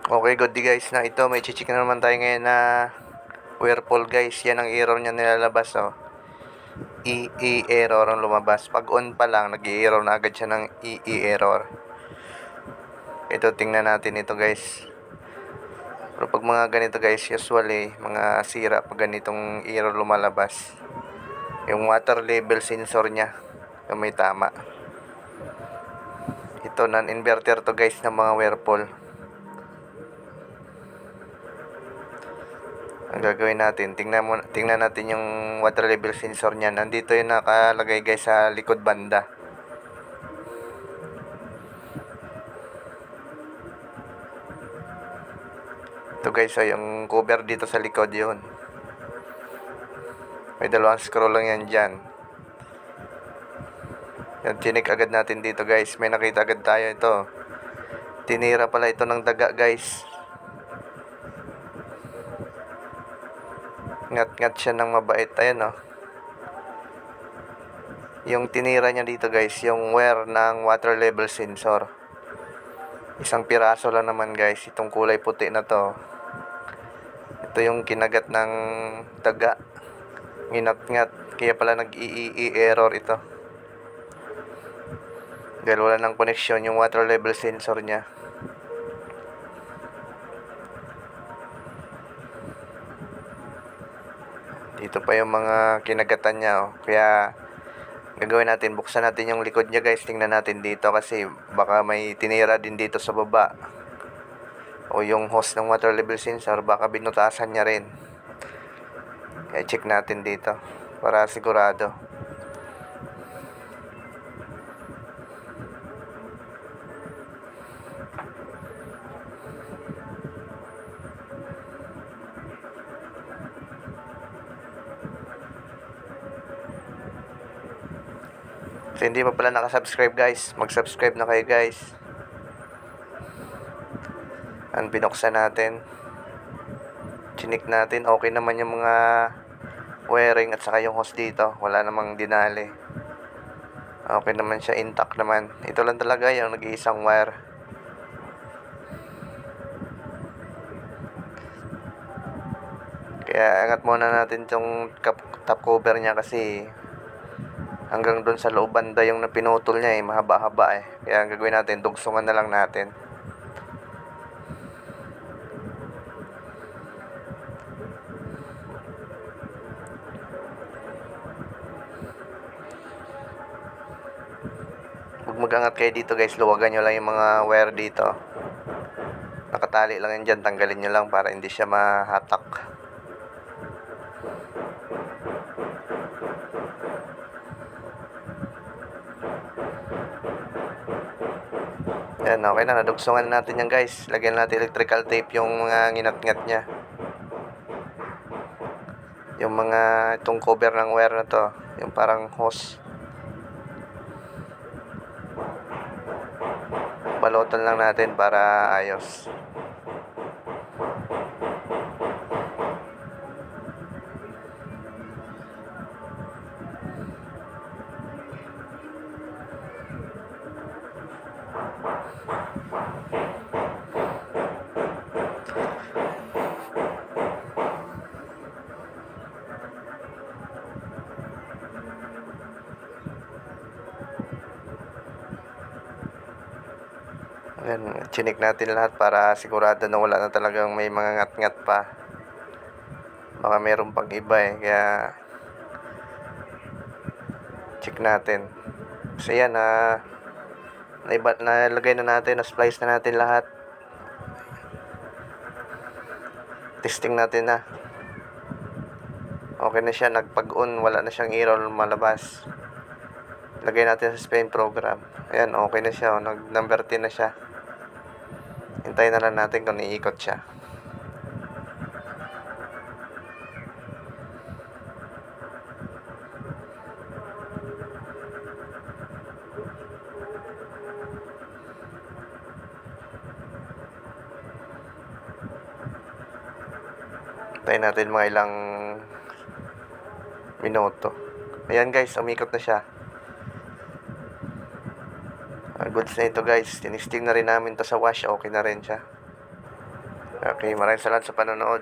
Okay, good day guys na ito. May chichik na naman tayo ngayon na Whirlpool guys. Yan ang error niya nilalabas oh. EE error ang lumabas. Pag on pa lang, nag-i-error na agad siya ng EE error. Ito, tingnan natin ito guys. Pero pag mga ganito guys, usually, mga sira pag ganitong error lumalabas. Yung water level sensor niya, yung may tama. Ito, non-inverter to guys ng mga Whirlpool. Ang gagawin natin, tingnan natin yung water level sensor niya. Nandito yung nakalagay guys sa likod banda. Ito guys, so yung cover dito sa likod yun. May dalawang screw lang yan dyan. Yan, tinik agad natin dito guys. May nakita agad tayo ito. Tinira pala ito ng daga guys. Ngat-ngat siya ng mabait. Ayan oh. Yung tinira niya dito guys, yung wire ng water level sensor. Isang piraso lang naman guys, itong kulay puti na to. Ito yung kinagat ng daga. Nginat-ngat, kaya pala nag-i error ito. Dahil wala ng koneksyon yung water level sensor niya. Dito pa yung mga kinagatan niya oh. Kaya gagawin natin, buksan natin yung likod niya guys. Tingnan natin dito kasi baka may tinira din dito sa baba. O yung hose ng water level sensor, baka binutasan niya rin. Kaya check natin dito para sigurado. So, hindi pa pala nakasubscribe guys, mag-subscribe na kayo guys. Ang binuksan natin, chinik natin, okay naman yung mga wiring at saka yung hose dito, wala namang dinali. Okay naman siya, intact naman. Ito lang talaga yung nag-iisang wire. Kaya angat muna natin yung top cover niya kasi hanggang doon sa loob banda yung napinutol niya mahaba-haba Kaya ang gagawin natin, dugsungan na lang natin. Huwag mag-angat kayo dito guys, luwagan nyo lang yung mga wire dito. Nakatali lang yan dyan, tanggalin nyo lang para hindi siya mahatak. Yan, okay na, nadugsungan natin yan guys. Lagyan natin electrical tape yung mga nginat-ngat nya. Yung mga itong cover ng wire na to, yung parang hose. Balutan lang natin para ayos. Ayan, chinik natin lahat para sigurado na wala na talagang may mga ngat-ngat pa. Baka meron pang iba kaya check natin. So yan, nalagay na natin, na-splice na natin lahat. Testing natin na. Okay na siya, nagpag-on, wala na siyang error malabas. Lagay natin sa spin program. Ayan, okay na siya, nag-number 10 na siya. Hintayin na lang natin kung iikot siya. Hintayin natin mga ilang minuto. Ayan guys, umikot na siya. Goods na ito guys. Tinisting na rin namin to sa wash. Okay na rin siya. Okay, maraming salamat sa panonood.